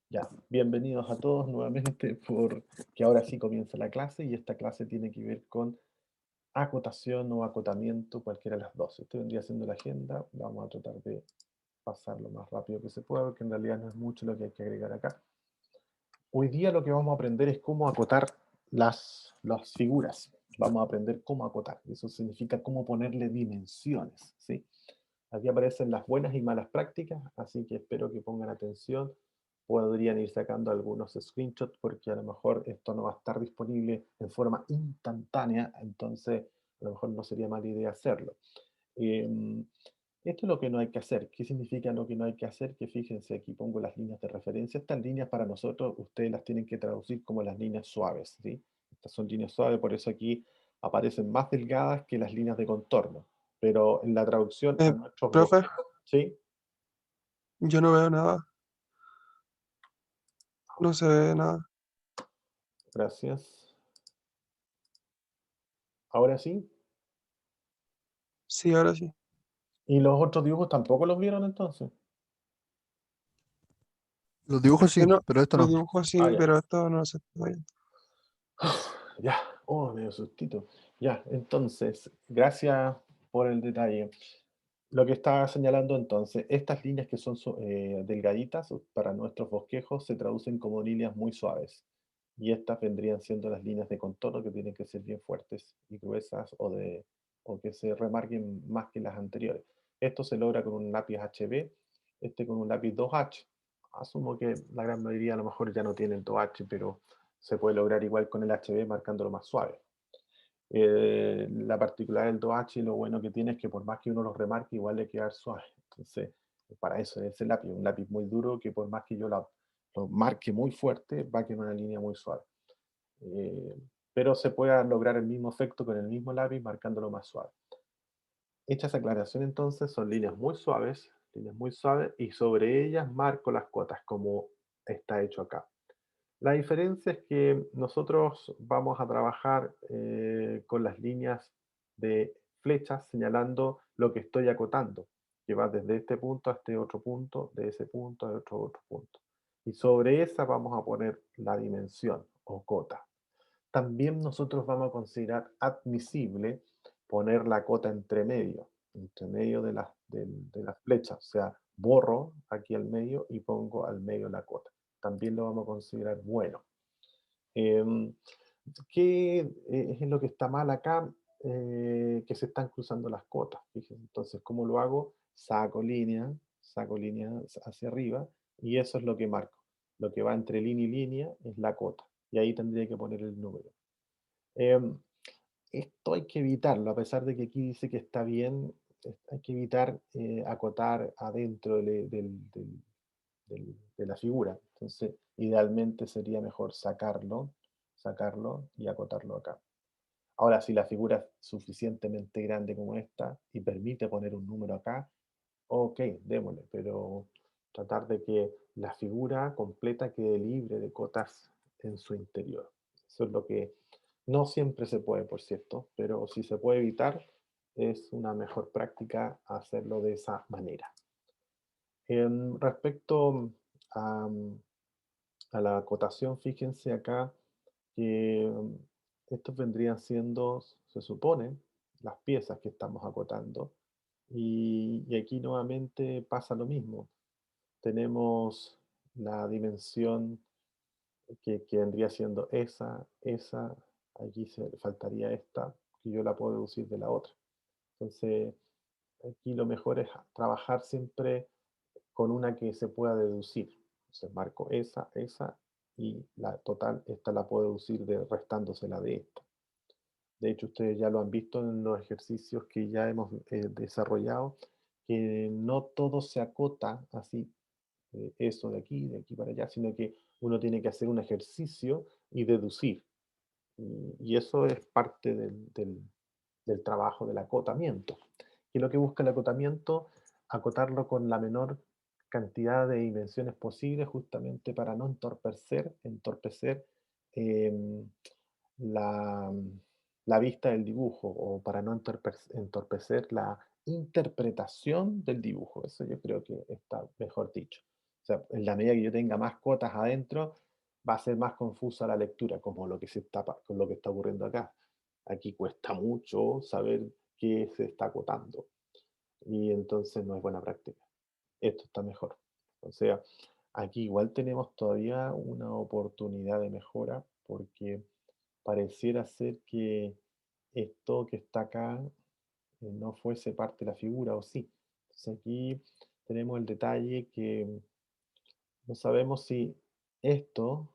Ya, bienvenidos a todos nuevamente porque ahora sí comienza la clase y esta clase tiene que ver con acotación o acotamiento, cualquiera de las dos. Estoy vendría haciendo la agenda, vamos a tratar de pasar lo más rápido que se pueda porque en realidad no es mucho lo que hay que agregar acá. Hoy día lo que vamos a aprender es cómo acotar las figuras. Vamos a aprender cómo acotar. Eso significa cómo ponerle dimensiones, ¿sí? Aquí aparecen las buenas y malas prácticas, así que espero que pongan atención. Podrían ir sacando algunos screenshots porque a lo mejor esto no va a estar disponible en forma instantánea, entonces a lo mejor no sería mala idea hacerlo. Eh, Esto es lo que no hay que hacer. ¿Qué significa lo que no hay que hacer? Que fíjense, aquí pongo las líneas de referencia. Estas líneas para nosotros, ustedes las tienen que traducir como las líneas suaves, ¿sí? Estas son líneas suaves, por eso aquí aparecen más delgadas que las líneas de contorno. Pero en la traducción a Eh, nuestros Profe, bosquejos, ¿sí? yo no veo nada, no se ve nada. Gracias. Ahora sí. Sí, ahora sí. ¿Y los otros dibujos tampoco los vieron entonces? Los dibujos Yo sí, no, pero esto los no. dibujos Ah, sí, ya. pero esto no se está viendo. Ya. Oh, medio sustito. Ya, entonces, gracias por el detalle. Lo que estaba señalando entonces, estas líneas que son delgaditas para nuestros bosquejos se traducen como líneas muy suaves. Y estas vendrían siendo las líneas de contorno que tienen que ser bien fuertes y gruesas o que se remarquen más que las anteriores. Esto se logra con un lápiz HB, este con un lápiz 2H. Asumo que la gran mayoría a lo mejor ya no tiene el 2H, pero se puede lograr igual con el HB marcándolo más suave. La particularidad del 2H, lo bueno que tiene es que por más que uno lo remarque, igual le queda suave. Entonces, para eso es el lápiz, un lápiz muy duro que por más que yo lo marque muy fuerte, va a quedar una línea muy suave. Eh, pero se puede lograr el mismo efecto con el mismo lápiz marcándolo más suave. Hecha esa aclaración entonces, son líneas muy suaves, y sobre ellas marco las cotas como está hecho acá. La diferencia es que nosotros vamos a trabajar con las líneas de flechas señalando lo que estoy acotando, que va desde este punto a este otro punto, de ese punto a otro punto. Y sobre esa vamos a poner la dimensión o cota. También nosotros vamos a considerar admisible poner la cota entre medio de las flechas, o sea, borro aquí al medio y pongo al medio la cota. También lo vamos a considerar bueno. Em, ¿Qué es lo que está mal acá? Que se están cruzando las cotas. Fíjense. Entonces, ¿cómo lo hago? Saco línea hacia arriba y eso es lo que marco. Lo que va entre línea y línea es la cota. Y ahí tendría que poner el número. Em, Esto hay que evitarlo, a pesar de que aquí dice que está bien, hay que evitar acotar adentro de la figura. Entonces, idealmente sería mejor sacarlo y acotarlo acá. Ahora, si la figura es suficientemente grande como esta y permite poner un número acá, ok, démosle, pero tratar de que la figura completa quede libre de cotas en su interior. Eso es lo que no siempre se puede, por cierto, pero si se puede evitar, es una mejor práctica hacerlo de esa manera. Respecto a, a la acotación, fíjense acá que estos vendrían siendo, se supone, las piezas que estamos acotando. Y aquí nuevamente pasa lo mismo. Tenemos la dimensión que vendría siendo esa, aquí se faltaría esta, que yo la puedo deducir de la otra. Entonces, aquí lo mejor es trabajar siempre con una que se pueda deducir. Entonces marco esa, y la total, esta la puedo deducir restándosela de esta. De hecho, ustedes ya lo han visto en los ejercicios que ya hemos desarrollado, que no todo se acota así, eso de aquí para allá, sino que uno tiene que hacer un ejercicio y deducir. Y eso es parte del trabajo del acotamiento. ¿Qué es lo que busca el acotamiento? Acotarlo con la menor cantidad de dimensiones posibles, justamente para no entorpecer em, la, la vista del dibujo, o para no entorpecer la interpretación del dibujo. Eso yo creo que está mejor dicho. sea, en la medida que yo tenga más cotas adentro, va a ser más confusa la lectura, como con lo que está ocurriendo acá. Aquí cuesta mucho saber qué se está acotando y entonces no es buena práctica. Esto está mejor. O sea, aquí igual tenemos todavía una oportunidad de mejora porque pareciera ser que esto que está acá no fuese parte de la figura o sí. Entonces aquí tenemos el detalle que no sabemos si esto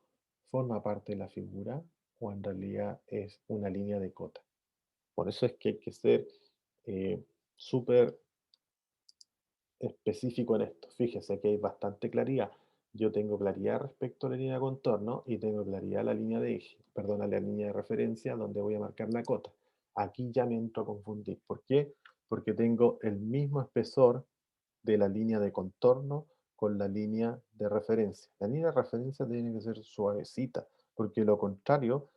forma parte de la figura o en realidad es una línea de cota. Por eso es que hay que ser eh, súper específico en esto. Fíjese que hay bastante claridad. Yo tengo claridad respecto a la línea de contorno y tengo claridad a la línea de eje, perdón, a la línea de referencia donde voy a marcar la cota. Aquí ya me entro a confundir. ¿Por qué? Porque tengo el mismo espesor de la línea de contorno con la línea de referencia. La línea de referencia tiene que ser suavecita, porque lo contrario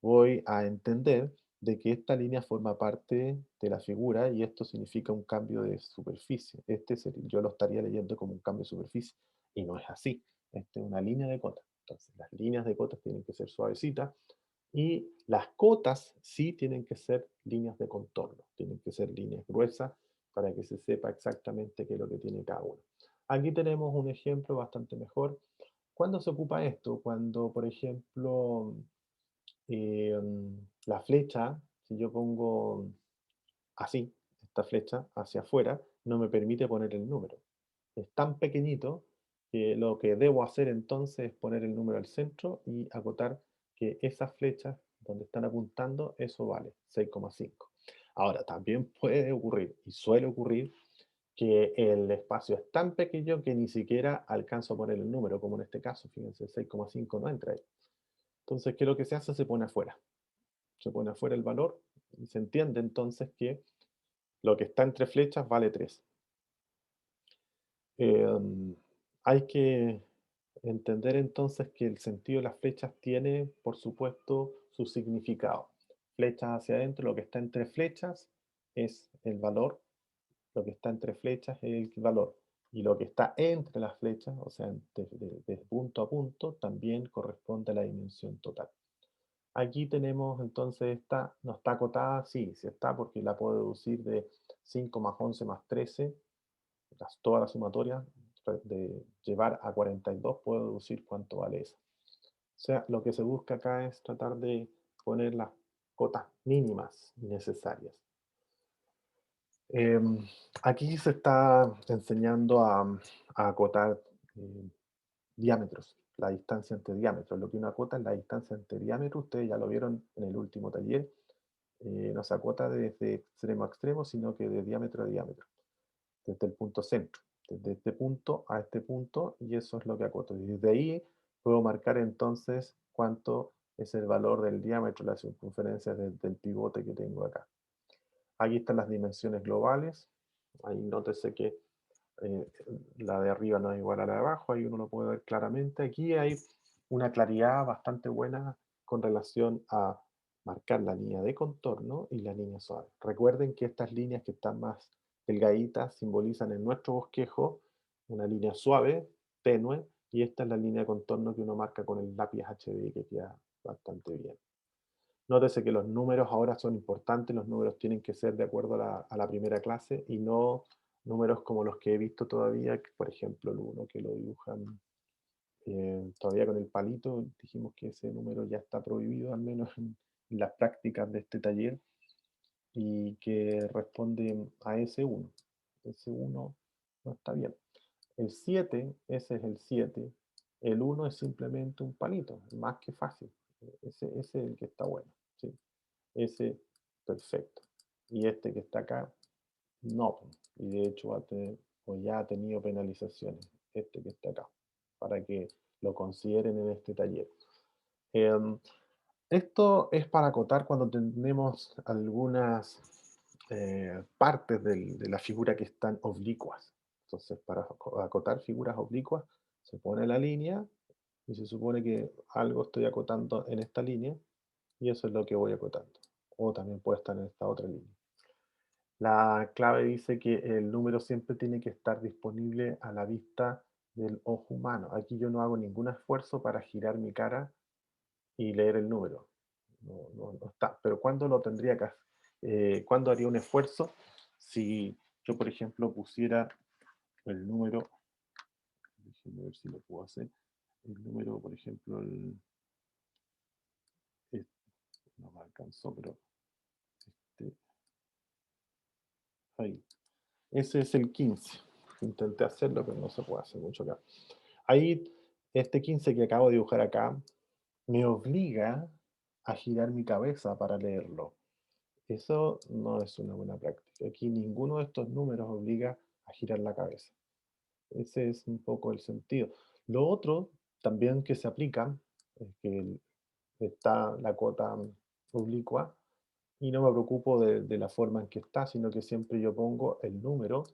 voy a entender de que esta línea forma parte de la figura y esto significa un cambio de superficie. Yo lo estaría leyendo como un cambio de superficie y no es así. Esta es una línea de cotas. Entonces, las líneas de cotas tienen que ser suavecitas y las cotas sí tienen que ser líneas de contorno, tienen que ser líneas gruesas para que se sepa exactamente qué es lo que tiene cada uno. Aquí tenemos un ejemplo bastante mejor. ¿Cuándo se ocupa esto? Cuando, por ejemplo, eh, la flecha, si yo pongo así, esta flecha hacia afuera, no me permite poner el número. Es tan pequeñito que lo que debo hacer entonces es poner el número al centro y acotar que esas flechas donde están apuntando, eso vale 6,5. Ahora, también puede ocurrir, y suele ocurrir, que el espacio es tan pequeño que ni siquiera alcanzo a poner el número, como en este caso, fíjense, 6,5 no entra ahí. Entonces, ¿qué es lo que se hace? Se pone afuera. Se pone afuera el valor y se entiende entonces que lo que está entre flechas vale 3. Hay que entender entonces que el sentido de las flechas tiene, por supuesto, su significado. Flechas hacia adentro, lo que está entre flechas es el valor, lo que está entre flechas es el valor. Y lo que está entre las flechas, o sea, de punto a punto, también corresponde a la dimensión total. Aquí tenemos entonces esta, no está acotada, sí, sí está, porque la puedo deducir de 5 más 11 más 13, toda la sumatoria de llevar a 42, puedo deducir cuánto vale eso. O sea, lo que se busca acá es tratar de poner las cotas mínimas necesarias. Eh, Aquí se está enseñando a acotar eh, diámetros, la distancia entre diámetros. Lo que uno acota es la distancia entre diámetros. Ustedes ya lo vieron en el último taller. No se acota desde extremo a extremo, sino que de diámetro a diámetro, desde el punto centro, desde este punto a este punto, y eso es lo que acoto. Y desde ahí puedo marcar entonces cuánto es el valor del diámetro, la circunferencia del pivote que tengo acá. Aquí están las dimensiones globales. Ahí nótese que eh, la de arriba no es igual a la de abajo, ahí uno lo puede ver claramente. Aquí hay una claridad bastante buena con relación a marcar la línea de contorno y la línea suave. Recuerden que estas líneas que están más delgaditas simbolizan en nuestro bosquejo una línea suave, tenue, y esta es la línea de contorno que uno marca con el lápiz HB que queda bastante bien. Nótese que los números ahora son importantes, los números tienen que ser de acuerdo a la primera clase y no números como los que he visto todavía, por ejemplo el uno que lo dibujan todavía con el palito, dijimos que ese número ya está prohibido, al menos en las prácticas de este taller, y que responde a ese uno. Ese uno no está bien. El 7, ese es el 7. El uno es simplemente un palito, más que fácil. Ese es el que está bueno. ¿Sí? Ese, perfecto. Y este que está acá, no. Y de hecho o ya ha tenido penalizaciones. Este que está acá. Para que lo consideren en este taller. Em, Esto es para acotar cuando tenemos algunas partes de la figura que están oblicuas. Entonces, para acotar figuras oblicuas, se pone la línea y se supone que algo estoy acotando en esta línea y eso es lo que voy acotando. O también puede estar en esta otra línea. La clave dice que el número siempre tiene que estar disponible a la vista del ojo humano. Aquí yo no hago ningún esfuerzo para girar mi cara y leer el número. No está. Pero ¿cuándo lo tendría que hacer? ¿Cuándo haría un esfuerzo? Si yo, por ejemplo, pusiera el número, déjenme ver si lo puedo hacer, el número, por ejemplo, este, no me alcanzó, pero este, ahí. Ese es el 15. Intenté hacerlo, pero no se puede hacer mucho acá. Ahí, este 15 que acabo de dibujar acá, me obliga a girar mi cabeza para leerlo. Eso no es una buena práctica. Aquí ninguno de estos números obliga a girar la cabeza. Ese es un poco el sentido. Lo otro también que se aplica es que está la cota oblicua y no me preocupo de la forma en que está, sino que siempre yo pongo el número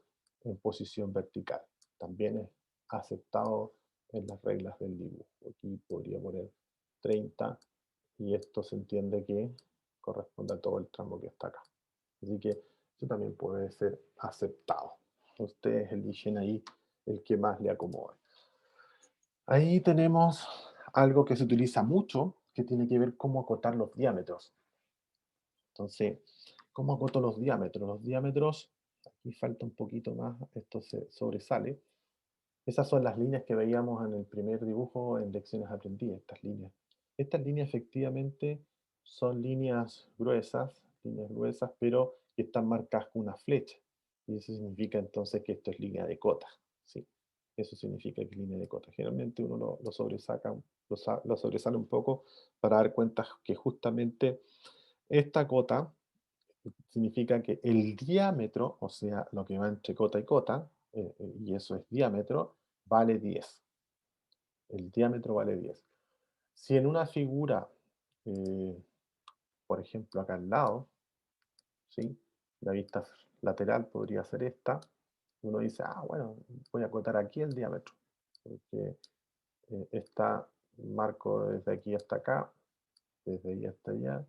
en posición vertical. También es aceptado en las reglas del dibujo. Aquí podría poner 30 y esto se entiende que corresponde a todo el tramo que está acá. Así que eso también puede ser aceptado. Ustedes eligen ahí el que más le acomode. Ahí tenemos algo que se utiliza mucho, que tiene que ver cómo acotar los diámetros. Entonces, ¿cómo acoto los diámetros? Los diámetros, aquí falta un poquito más, esto se sobresale. Esas son las líneas que veíamos en el primer dibujo en lecciones aprendidas, estas líneas. Estas líneas efectivamente son líneas gruesas, pero que están marcadas con una flecha. Y eso significa entonces que esto es línea de cota. ¿Sí? Eso significa que es línea de cota. Generalmente uno lo sobresaca, lo sobresale un poco para dar cuenta que justamente esta cota significa que el diámetro, o sea, lo que va entre cota y cota, y eso es diámetro, vale 10. El diámetro vale 10. Si en una figura, eh, por ejemplo, acá al lado, ¿sí? La vista lateral podría ser esta, uno dice, ah, bueno, voy a acotar aquí el diámetro, porque está marco desde aquí hasta acá, desde ahí hasta allá,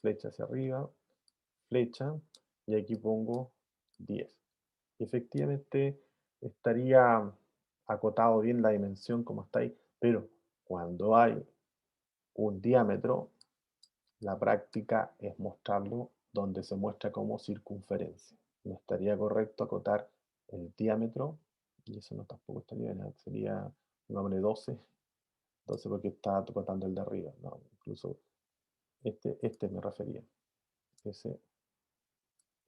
flecha hacia arriba, flecha, y aquí pongo 10. Y efectivamente estaría acotado bien la dimensión como está ahí, pero cuando hay un diámetro, la práctica es mostrarlo donde se muestra como circunferencia. No estaría correcto acotar el diámetro, y eso no tampoco estaría bien, sería, pongámosle 12, 12 porque está acotando el de arriba, no, incluso este me refería, ese,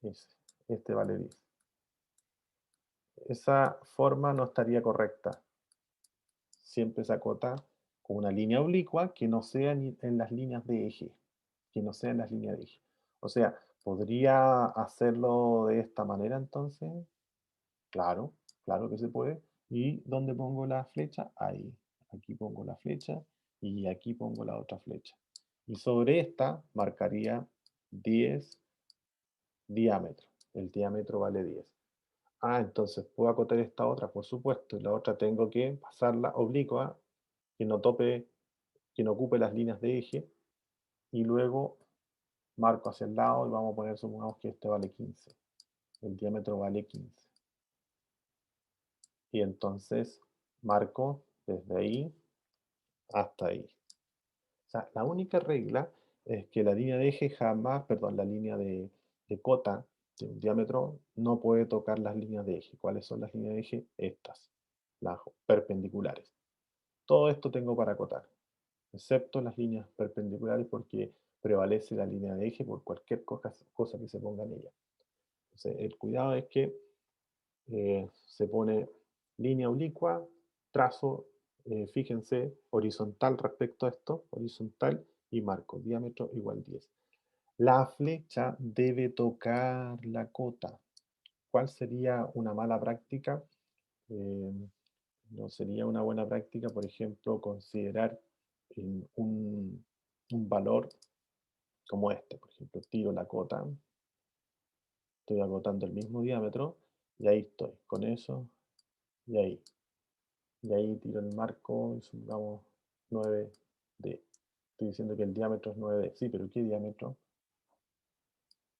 ese, este vale 10. Esa forma no estaría correcta. Siempre se acota con una línea oblicua que no sea en las líneas de eje, que no sea en las líneas de eje. O sea, ¿podría hacerlo de esta manera entonces? Claro, claro que se puede. ¿Y dónde pongo la flecha? Ahí. Aquí pongo la flecha y aquí pongo la otra flecha. Y sobre esta marcaría 10 diámetro. El diámetro vale 10. Ah, entonces puedo acotar esta otra, por supuesto, y la otra tengo que pasarla oblicua, que no tope, que no ocupe las líneas de eje, y luego marco hacia el lado y vamos a poner, supongamos que este vale 15, el diámetro vale 15. Y entonces marco desde ahí hasta ahí. O sea, la única regla es que la línea de eje jamás, perdón, la línea de cota de un diámetro no puede tocar las líneas de eje. ¿Cuáles son las líneas de eje? Estas, las perpendiculares. Todo esto tengo para acotar, excepto las líneas perpendiculares porque prevalece la línea de eje por cualquier cosa que se ponga en ella. Entonces, el cuidado es que se pone línea oblicua, trazo, fíjense, horizontal respecto a esto, horizontal y marco, diámetro igual 10. La flecha debe tocar la cota. ¿Cuál sería una mala práctica? Eh, no sería una buena práctica, por ejemplo, considerar un valor como este. Por ejemplo, tiro la cota, estoy agotando el mismo diámetro y ahí estoy, con eso y ahí. Y ahí tiro el marco y supongamos 9D. Estoy diciendo que el diámetro es 9D. Sí, pero ¿qué diámetro?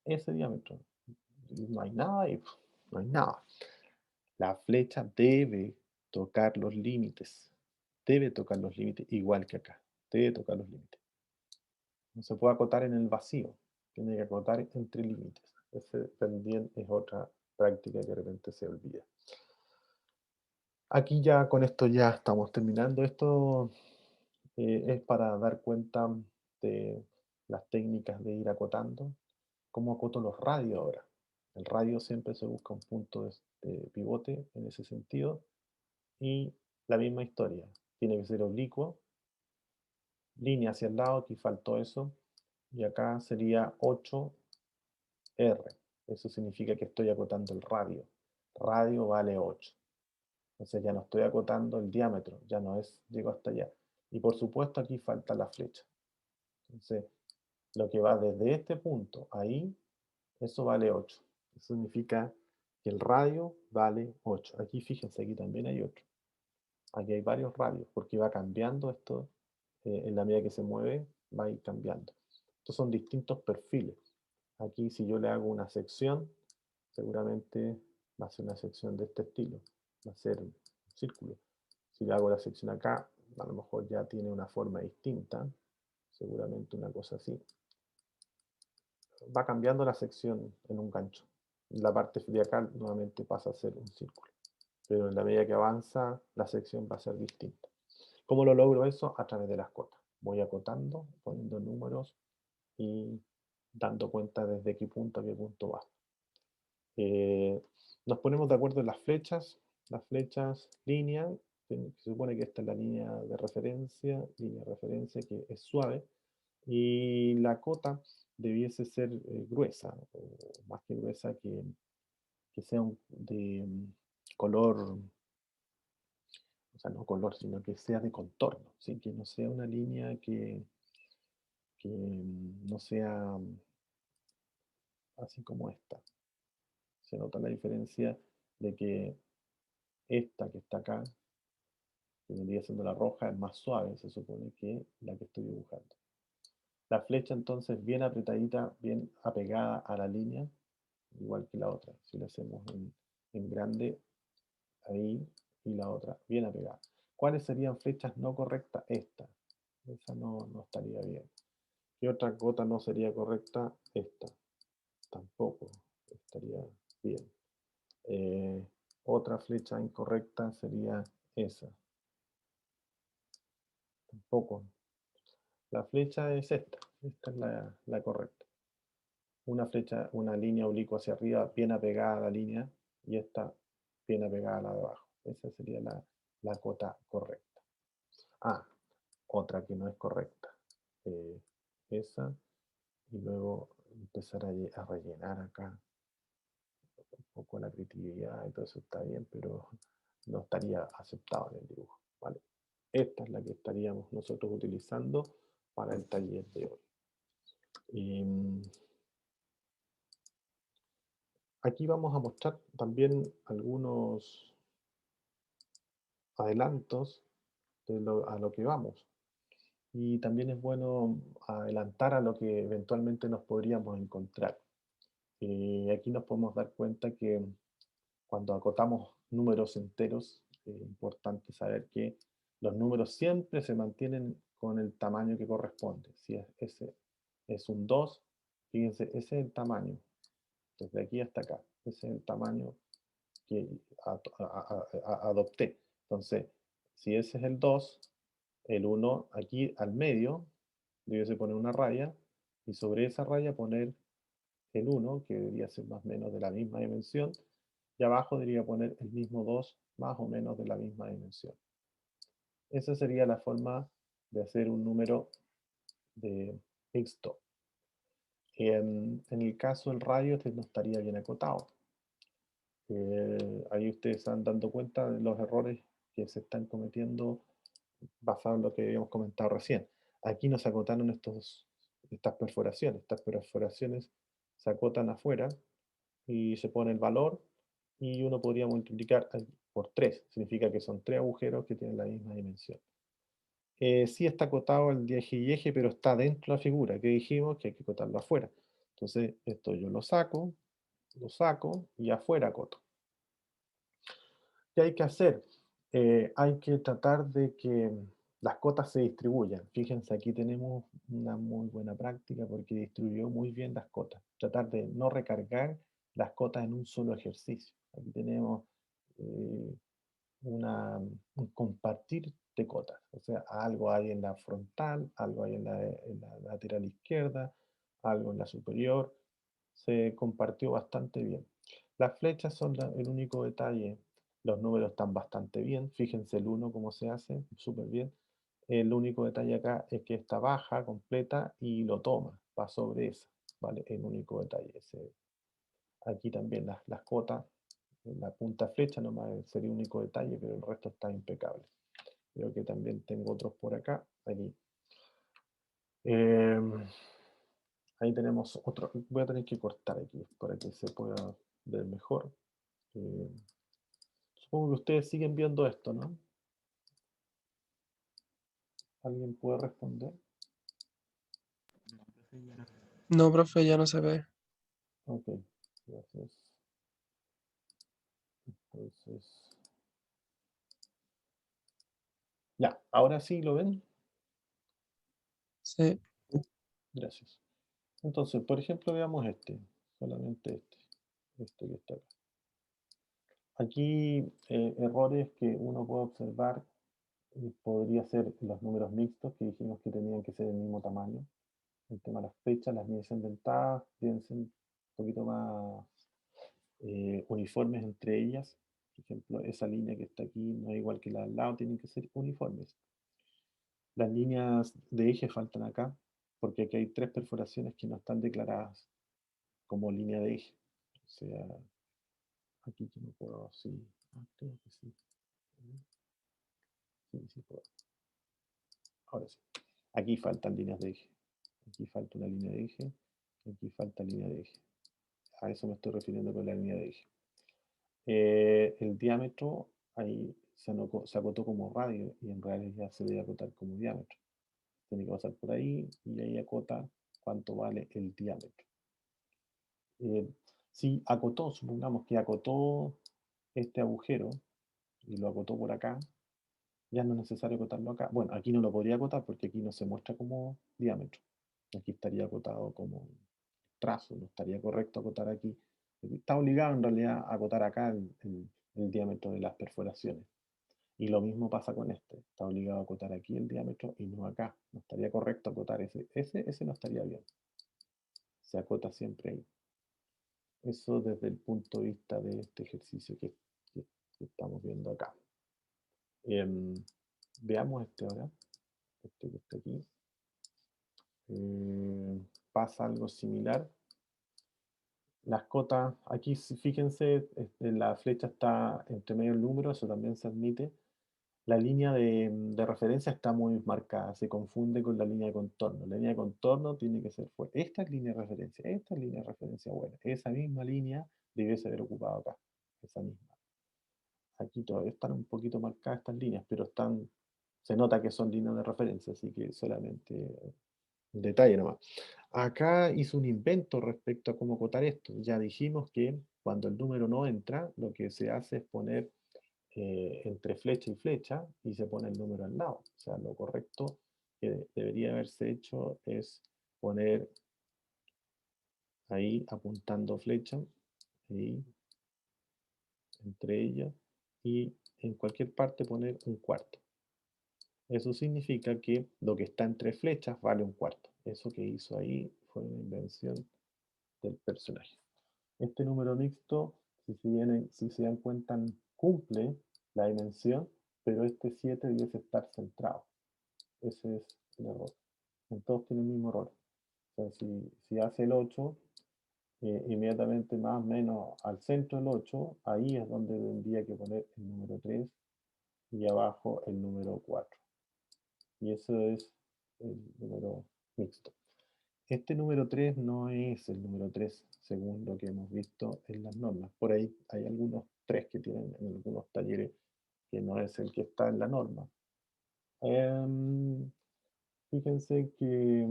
Ese diámetro. No hay nada y no hay nada. La flecha debe tocar los límites. Debe tocar los límites igual que acá. Debe tocar los límites. No se puede acotar en el vacío. Tiene que acotar entre límites. Ese también es otra práctica que de repente se olvida. Aquí ya con esto ya estamos terminando. Esto es para dar cuenta de las técnicas de ir acotando. ¿Cómo acoto los radios ahora? El radio siempre se busca un punto de pivote en ese sentido. Y la misma historia. Tiene que ser oblicuo. Línea hacia el lado, aquí faltó eso. Y acá sería 8R. Eso significa que estoy acotando el radio. Radio vale 8. Entonces ya no estoy acotando el diámetro, ya no es, llego hasta allá. Y por supuesto aquí falta la flecha. Entonces, lo que va desde este punto ahí, eso vale 8. Eso significa que el radio vale 8. Aquí fíjense, aquí también hay otro. Aquí hay varios radios, porque va cambiando esto, en la medida que se mueve, va a ir cambiando. Estos son distintos perfiles. Aquí si yo le hago una sección, seguramente va a ser una sección de este estilo. Va a ser un círculo. Si le hago la sección acá, a lo mejor ya tiene una forma distinta. Seguramente una cosa así. Va cambiando la sección en un gancho. La parte de acá nuevamente pasa a ser un círculo. Pero en la medida que avanza, la sección va a ser distinta. ¿Cómo lo logro eso? A través de las cotas. Voy acotando, poniendo números y dando cuenta desde qué punto a qué punto va. Nos ponemos de acuerdo en las flechas, línea, se supone que esta es la línea de referencia que es suave, y la cota debiese ser gruesa, o más que gruesa, que sea de color, o sea, no color, sino que sea de contorno, ¿sí? Que no sea una línea que no sea así como esta. Se nota la diferencia de que esta que está acá, que vendría siendo la roja, es más suave, se supone, que la que estoy dibujando. La flecha entonces bien apretadita, bien apegada a la línea, igual que la otra. Si la hacemos en grande, ahí, y la otra bien apegada. ¿Cuáles serían flechas no correctas? Esta. Esa no estaría bien. ¿Qué otra gota no sería correcta? Esta. Tampoco estaría bien. Otra flecha incorrecta sería esa. Tampoco. La flecha es esta. Esta es la correcta. Una flecha, una línea oblicua hacia arriba, bien apegada a la línea, y esta bien apegada a la de abajo. Esa sería la cota correcta. Ah, otra que no es correcta. Esa, y luego empezar a rellenar acá un poco la creatividad y todo eso está bien, pero no estaría aceptado en el dibujo, ¿vale? Esta es la que estaríamos nosotros utilizando para el taller de hoy. Y aquí vamos a mostrar también algunos adelantos a lo que vamos. Y también es bueno adelantar a lo que eventualmente nos podríamos encontrar. Aquí nos podemos dar cuenta que cuando acotamos números enteros, es importante saber que los números siempre se mantienen con el tamaño que corresponde. Si ese es un 2, fíjense, ese es el tamaño, desde aquí hasta acá. Ese es el tamaño que adopté. Entonces, si ese es el 2, el 1 aquí al medio, debiese poner una raya, y sobre esa raya poner el 1, que debería ser más o menos de la misma dimensión, y abajo debería poner el mismo 2, más o menos de la misma dimensión. Esa sería la forma de hacer un número de Xto. En el caso del radio, este no estaría bien acotado. Ahí ustedes se van dando cuenta de los errores que se están cometiendo basado en lo que habíamos comentado recién. Aquí nos acotaron estas perforaciones. Estas perforaciones se acotan afuera y se pone el valor, y uno podría multiplicar por 3. Significa que son 3 agujeros que tienen la misma dimensión. Sí está acotado el de eje y eje, pero está dentro de la figura, que dijimos que hay que acotarlo afuera. Entonces, esto yo lo saco y afuera acoto. ¿Qué hay que hacer? hay que tratar de que las cotas se distribuyan. Fíjense, aquí tenemos una muy buena práctica porque distribuyó muy bien las cotas. Tratar de no recargar las cotas en un solo ejercicio. Aquí tenemos eh, un compartir de cotas. O sea, algo hay en la frontal, algo hay en la lateral izquierda, algo en la superior. Se compartió bastante bien. Las flechas son el único detalle. Los números están bastante bien. Fíjense el uno cómo se hace, súper bien. El único detalle acá es que está baja, completa y lo toma, va sobre esa, ¿vale? El único detalle. Aquí también las cotas, la punta flecha nomás sería el único detalle, pero el resto está impecable. Creo que también tengo otros por acá, aquí. Em, Ahí tenemos otro. Voy a tener que cortar aquí para que se pueda ver mejor. Eh, Supongo que ustedes siguen viendo esto, ¿no? ¿Alguien puede responder? No, profe, ya no se ve. Ok, gracias. Entonces, ya, ahora sí lo ven. Sí, Gracias. Entonces, por ejemplo, veamos este, solamente este que está acá. Aquí errores que uno puede observar podría ser los números mixtos que dijimos que tenían que ser del mismo tamaño. El tema de las fechas, las líneas indentadas deben ser un poquito más uniformes entre ellas. Por ejemplo, esa línea que está aquí no es igual que la al lado, tienen que ser uniformes. Las líneas de eje faltan acá, porque aquí hay tres perforaciones que no están declaradas como línea de eje. O sea, aquí yo no puedo, sí, creo que sí. Sí, sí puedo. Ahora sí. Aquí faltan líneas de eje. Aquí falta una línea de eje. Aquí falta línea de eje. A eso me estoy refiriendo con la línea de eje. El diámetro ahí se acotó como radio y en realidad se debe acotar como diámetro. Tiene que pasar por ahí y ahí acota cuánto vale el diámetro. Eh, si acotó, supongamos que acotó este agujero y lo acotó por acá, ya no es necesario acotarlo acá. Bueno, aquí no lo podría acotar porque aquí no se muestra como diámetro. Aquí estaría acotado como trazo, no estaría correcto acotar aquí. Está obligado en realidad a acotar acá el diámetro de las perforaciones. Y lo mismo pasa con este. Está obligado a acotar aquí el diámetro y no acá. No estaría correcto acotar ese. Ese no estaría bien. Se acota siempre ahí. Eso desde el punto de vista de este ejercicio que estamos viendo acá. Em, Veamos este ahora. Este que está aquí. Pasa algo similar. Las cotas, aquí fíjense, la flecha está entre medio del número, eso también se admite. La línea de referencia está muy marcada, se confunde con la línea de contorno. La línea de contorno tiene que ser fuerte. Esta es línea de referencia, esta es línea de referencia buena. Esa misma línea debiese haber ocupado acá, esa misma. Aquí todavía están un poquito marcadas estas líneas, pero se nota que son líneas de referencia, así que solamente un detalle nomás. Acá hice un invento respecto a cómo cotar esto. Ya dijimos que cuando el número no entra, lo que se hace es poner entre flecha y flecha y se pone el número al lado. O sea, lo correcto que debería haberse hecho es poner ahí apuntando flecha, ahí entre ellas, y en cualquier parte poner un cuarto. Eso significa que lo que está entre flechas vale un cuarto. Eso que hizo ahí fue una invención del personaje. Este número mixto, si se dan cuenta, cumple la dimensión, pero este 7 debiese estar centrado. Ese es el error. En todos tienen el mismo error. O sea, si hace el 8, inmediatamente más o menos al centro del 8, ahí es donde tendría que poner el número 3 y abajo el número 4. Y eso es el número mixto. Este número 3 no es el número 3 según lo que hemos visto en las normas. Por ahí hay algunos 3 que tienen en algunos talleres que no es el que está en la norma. Fíjense que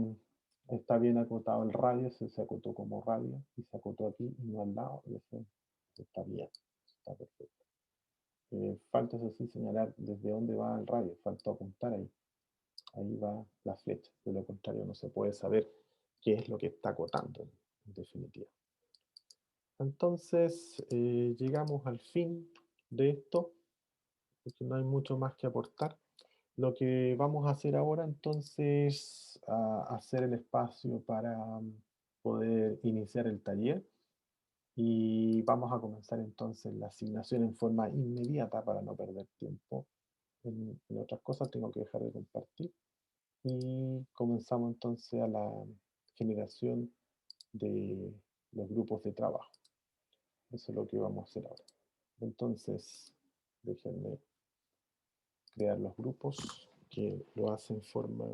está bien acotado el radio, se acotó como radio y se acotó aquí y no al lado, y eso está bien, está perfecto. Falta eso sí señalar desde dónde va el radio, falta apuntar ahí. Ahí va la flecha. De lo contrario, no se puede saber qué es lo que está acotando, en definitiva. Entonces, llegamos al fin de esto, porque no hay mucho más que aportar. Lo que vamos a hacer ahora, entonces, hacer el espacio para poder iniciar el taller y vamos a comenzar entonces la asignación en forma inmediata para no perder tiempo en otras cosas. Tengo que dejar de compartir y comenzamos entonces a la generación de los grupos de trabajo. Eso es lo que vamos a hacer ahora. Entonces, déjenme crear los grupos que lo hacen en forma